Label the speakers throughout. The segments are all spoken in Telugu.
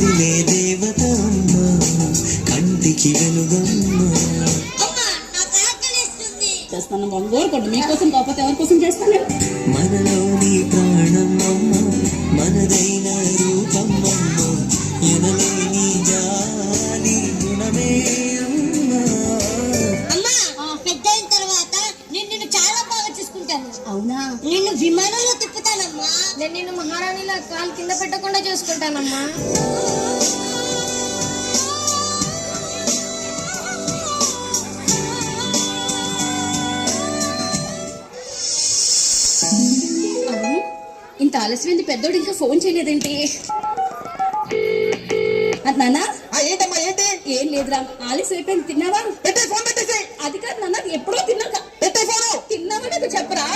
Speaker 1: కదిలే దేవత అమ్మ కంటికి వెలుగమ్మ
Speaker 2: చేస్తాను కోరుకోండి మీకోసం కాకపోతే ఎవరి కోసం చేస్తాను
Speaker 1: మనలోని ప్రాణమమ్మ మనదైన రూపమమ్మ ఎనలేని జాలి గుణమే
Speaker 3: అమ్మా పెద్దయిన తర్వాత నిన్ను చాలా బాగా చూసుకుంటాను.
Speaker 2: అవునా?
Speaker 3: నిన్ను విమానంలో తిప్పుతానమ్మా.
Speaker 4: నేను నిన్ను మహారాణిలా కాలు కింద పెట్టకుండా చూసుకుంటానమ్మా.
Speaker 2: ఇంత ఆలస్యమైంది పెద్దోడు ఇంకా ఫోన్ చేయలేదేంటి? నాన్న
Speaker 5: ఏంటమ్మా ఏంటి?
Speaker 2: ఏం లేదురా ఆలస్యం అయిపోయింది. తిన్నావా?
Speaker 5: పెట్టే ఫోన్ పెట్టేసి.
Speaker 2: అది కాదు నాన్న ఎప్పుడో తిన్నాక.
Speaker 5: పెట్టే ఫోను.
Speaker 2: తిన్నావా నాకు చెప్పరా?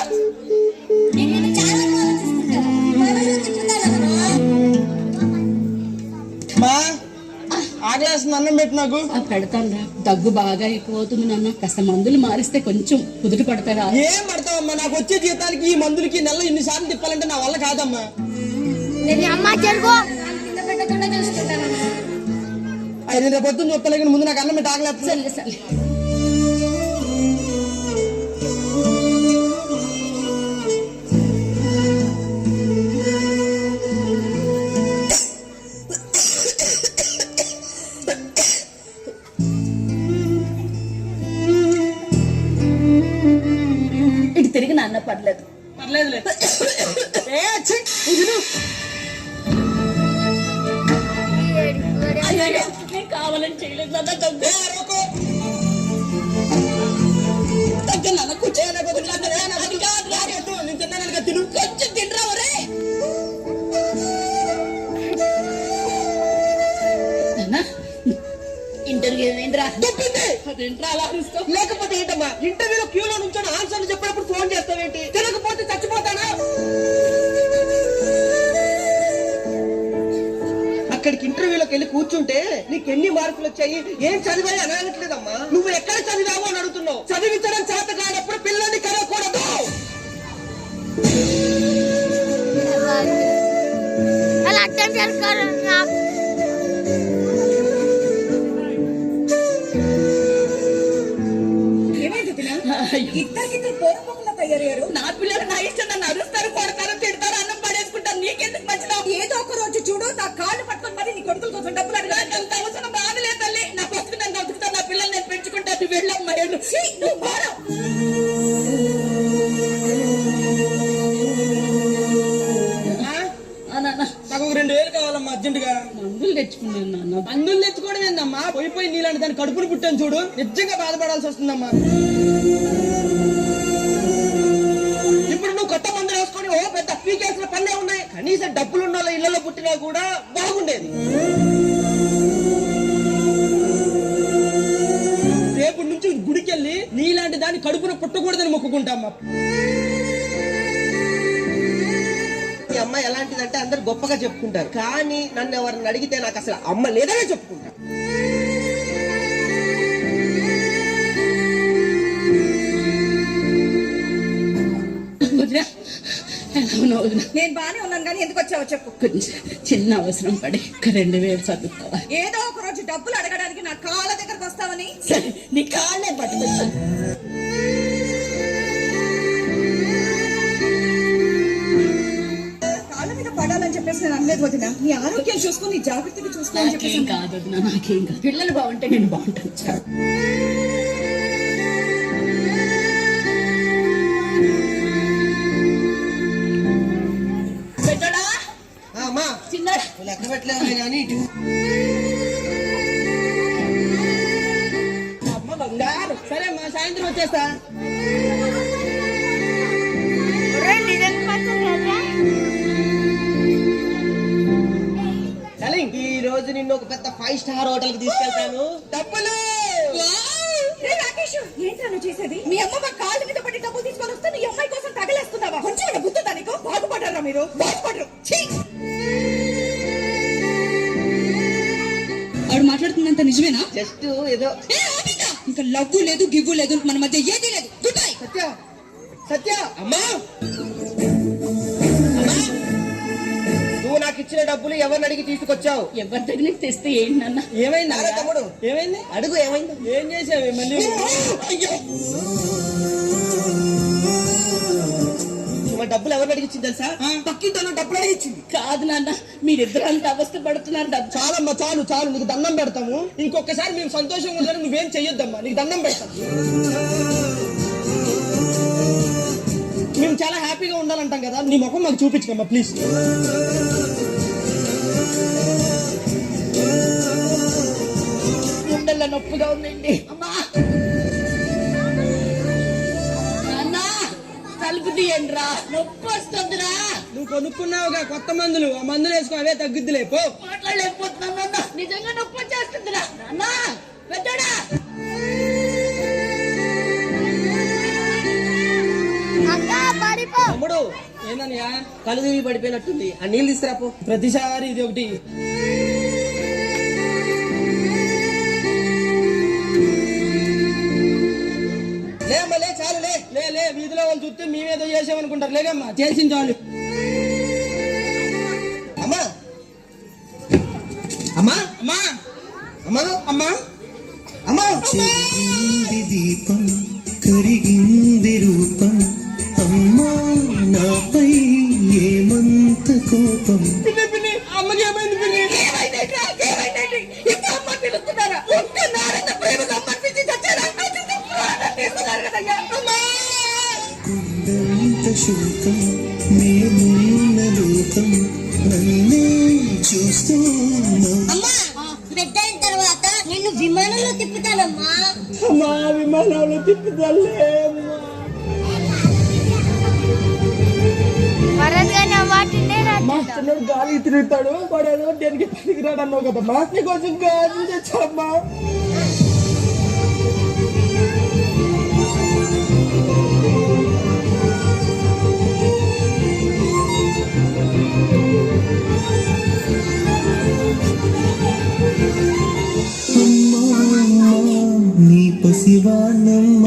Speaker 3: నిన్ను చాలా బాగా చూసుకుంటాను. విమానంలో తిప్పుతానమ్మా.
Speaker 5: మా ఆ గ్లాస్ అన్నం పెట్టు నాకు.
Speaker 2: పెడతాను. దగ్గు బాగా ఎక్కువ అవుతుంది నాన్న. కాస్త మందులు మారిస్తే కొంచెం కుదుట పడతారా?
Speaker 5: ఏం పడతావమ్మా? నాకు వచ్చే జీతానికి ఈ మందులకి నెల ఇన్నిసార్లు తిప్పాలంటే నా వల్ల కాదమ్మా.
Speaker 4: నేను అమ్మ జరుగు కింద పెట్టకుండా చూసుకుంటానమ్మా.
Speaker 5: అది రేపు పొద్దున్న చూస్తలే ముందు నాకు అన్నం పెట్టి ఆగలేదు.
Speaker 2: సరే సరే ఇటు తిరిగి నాన్న పర్లేదు.
Speaker 5: పర్లేదులే.
Speaker 2: నేను కావాలని చేయలేదు నాన్న. దగ్గు నాన్న
Speaker 5: తిను
Speaker 2: కొంచెం తినరా ఒరే. ఇంటర్వ్యూ ఏమైందిరా? అదేంట్రా అలా అరుస్తావు?
Speaker 5: లేకపోతే ఏంటమ్మా ఇంటర్వ్యూలో క్యూలో నుంచి ఆన్సర్లు చెప్పినప్పుడు ఫోన్ చేస్తావేంటి? తినకపోతే చచ్చిపోతానా? అక్కడికి ఇంటర్వ్యూలోకి వెళ్ళి కూర్చుంటే నీకు ఎన్ని మార్కులు వచ్చాయి, ఏం చదివాయి అని అనట్లేదమ్మా. నువ్వు ఎక్కడ చదివావు అని అడుగుతున్నావు. చదివించడం చేత కానప్పుడు పిల్లల్ని కలవకూడదు.
Speaker 4: అలా అర్థం చేసుకోరు.
Speaker 2: ఇద్దరికిద్దరు పోరపోకుండా తయారయ్యారు. నా పిల్లలు నా ఇష్టం నన్ను అరుస్తారు, కొడతారు, తిడతారు, అన్నం పడేసుకుంటారు. నీకెందుకు మంచిదా? ఏదో ఒక రోజు చూడు నా కాళ్ళు పట్టుకొని మరి నీ కొడుకుల కోసం డబ్బులు అడగా. అంత అవసరం బాధలే తల్లి. నా బతుకు నన్ను బతుకుతాను, నా పిల్లలు నేను పెంచుకుంటాను. నువ్వు వెళ్ళమ్మా. నువ్వు పోరా.
Speaker 5: నాకు 2000 కావాలమ్మా అర్జెంటుగా.
Speaker 2: మందులు తెచ్చుకున్నాను నాన్న.
Speaker 5: మందులు తెచ్చుకోవడం ఏందమ్మా? పోయి నీలాంటి దాని కడుపును పుట్టాను చూడు, నిజంగా బాధపడాల్సి వస్తుందమ్మా. ఇప్పుడు నువ్వు కొత్త మందులు వేసుకొని ఓ పెద్ద పీకేసిన పనులే ఉన్నాయి. కనీసం డబ్బులున్న వాళ్ళ ఇళ్లలో పుట్టినా కూడా బాగుండేది. రేపు నుంచి గుడికెళ్ళి నీలాంటి దాన్ని కడుపున పుట్టకూడదని మొక్కుకుంటామ్మా. ఈ అమ్మ ఎలాంటిదంటే అందరు గొప్పగా చెప్పుకుంటారు, కానీ నన్ను ఎవరిని అడిగితే నాకు అసలు అమ్మ లేదనే చెప్పుకుంటా.
Speaker 2: నేను బానే ఉన్నాను కానీ ఎందుకు వచ్చావో చెప్పు. కొంచెం చిన్న అవసరం పడి 2000 చదువుకోవాలి. ఏదో ఒక రోజు డబ్బులు అడగడానికి నా కాళ్ళ దగ్గరకు వస్తావని. సరే నీ కాళ్ళే పట్టుకుంటాను. కాళ్ళ మీద పడాలని చెప్పేసి నేను అనలేదు వదినా. నీ ఆరోగ్యం చూసుకుని జాగ్రత్తగా చూసుకోవాలని చెప్పేసి. కాదు వదినా, నాకేం కాదు. పిల్లలు బాగుంటే నేను బాగుంటాను.
Speaker 5: లెక్క పెట్టలేదు కానీ ఇటు అమ్మ బంగారు. సరే అమ్మా సాయంత్రం వచ్చేస్తా. ఈ రోజు నిన్ను ఒక పెద్ద 5 స్టార్ హోటల్ కి తీసుకెళ్తాను. డబ్బులు
Speaker 2: ఏంటో చేసేది? మీ అమ్మ మా కాళ్ళ మీద పడి డబ్బులు తీసుకొని వస్తే నీ అమ్మాయి కోసం తగలేస్తున్నావా? కొంచెం బుద్ధుందా నీకు? బాగుపడరా మీరు? బాగుపడరు. ఆవిడ మాట్లాడుతున్నంత నిజమేనా?
Speaker 5: జస్ట్ ఏదో.
Speaker 2: ఇంకా లవ్వు లేదు, గివ్వు లేదు, మన మధ్య ఏదీ లేదు. Good bye.
Speaker 5: సత్య సత్య అమ్మా, నువ్వు నాకు నాకు ఇచ్చిన డబ్బులు ఎవరిని అడిగి తీసుకొచ్చావు?
Speaker 2: ఎవరి దగ్గర నుంచి తెస్తే ఏంటి నాన్న?
Speaker 5: ఏమైంది తమ్ముడు? ఏమైంది అడుగు. ఏమైంది? ఏం చేసావు మళ్ళీ? డబ్బులు ఎవరిని అడిగించింది తెలుసా? పక్కింటో డబ్బులు అడిగించింది.
Speaker 2: కాదు నాన్న, మీరిద్దరు అంత అవస్థ పడుతున్నారు. డబ్బు
Speaker 5: చాలమ్మా, చాలు చాలు, నీకు దండం పెడతాము. ఇంకొకసారి మేము సంతోషంగా ఉండాలని నువ్వేం చెయ్యొద్దమ్మా, నీకు దండం పెడతాం. మేము చాలా హ్యాపీగా ఉండాలంటాం కదా, నీ ముఖం మాకు చూపించకమ్మా ప్లీజ్.
Speaker 2: గుండెల్లో నొప్పిగా ఉందండి. అమ్మా నాన్న, తలుపు తీయండి రా, నొప్పి వస్తుందిరా.
Speaker 5: నువ్వు కొనుక్కున్నావుగా కొత్త మందులు, ఆ మందులు వేసుకో, అవే తగ్గుద్దిలే పో.
Speaker 2: మాట్లాడలేకపోతున్నాను నాన్న, నిజంగా నొప్పి వచ్చేస్తుందిరా. నాన్న పెద్దడా,
Speaker 4: అక్క పడిపో.
Speaker 5: తమ్ముడు ఏందన్నయ్యా, కళ్ళు తిరిగి పడిపోయినట్టుంది, ఆ నీళ్ళు తీసుకురాపో. ప్రతిసారి ఇది ఒకటి. లేమ్మా లే, చాలు లే లే లే. వీధిలో వాళ్ళు చూస్తే మేమేదో చేసామనుకుంటారు. లేదమ్మా, చేసింది చాలు. అమ్మా అమ్మా అమ్మా అమ్మా అమ్మా అమ్మా.
Speaker 1: చెరిగింది దీపం, కరిగింది రూపం, అమ్మా నాపై ఏమంత కోపం.
Speaker 5: పిన్ని పిన్ని, అమ్మకి ఏమైంది పిన్ని?
Speaker 2: ఏమైందండి? ఏమైందండి? ఇంకా అమ్మ పిలుస్తున్నారా? ఉంటున్నారన్న ప్రేమ సంబంధించి చచ్చారా? తీసుకున్నారు కదయ్యా. అమ్మా
Speaker 1: కొండంత శోకం, మేమున్న లోకం, నన్నే చూస్తున్నా.
Speaker 3: అమ్మా పెద్ద అయిన తర్వాత నిన్ను విమానంలో తిప్పుతానమ్మా.
Speaker 5: అమ్మా విమానంలో తిప్పుతాలే.
Speaker 4: వరదగానే వాటినే
Speaker 5: మా చిన్నడు గాలి తిరుగుతాడు, వాడు దేనికి పనికిరాడు అన్నావు కదమ్మా, నీకోసం గాజులు తెచ్చామ్మా.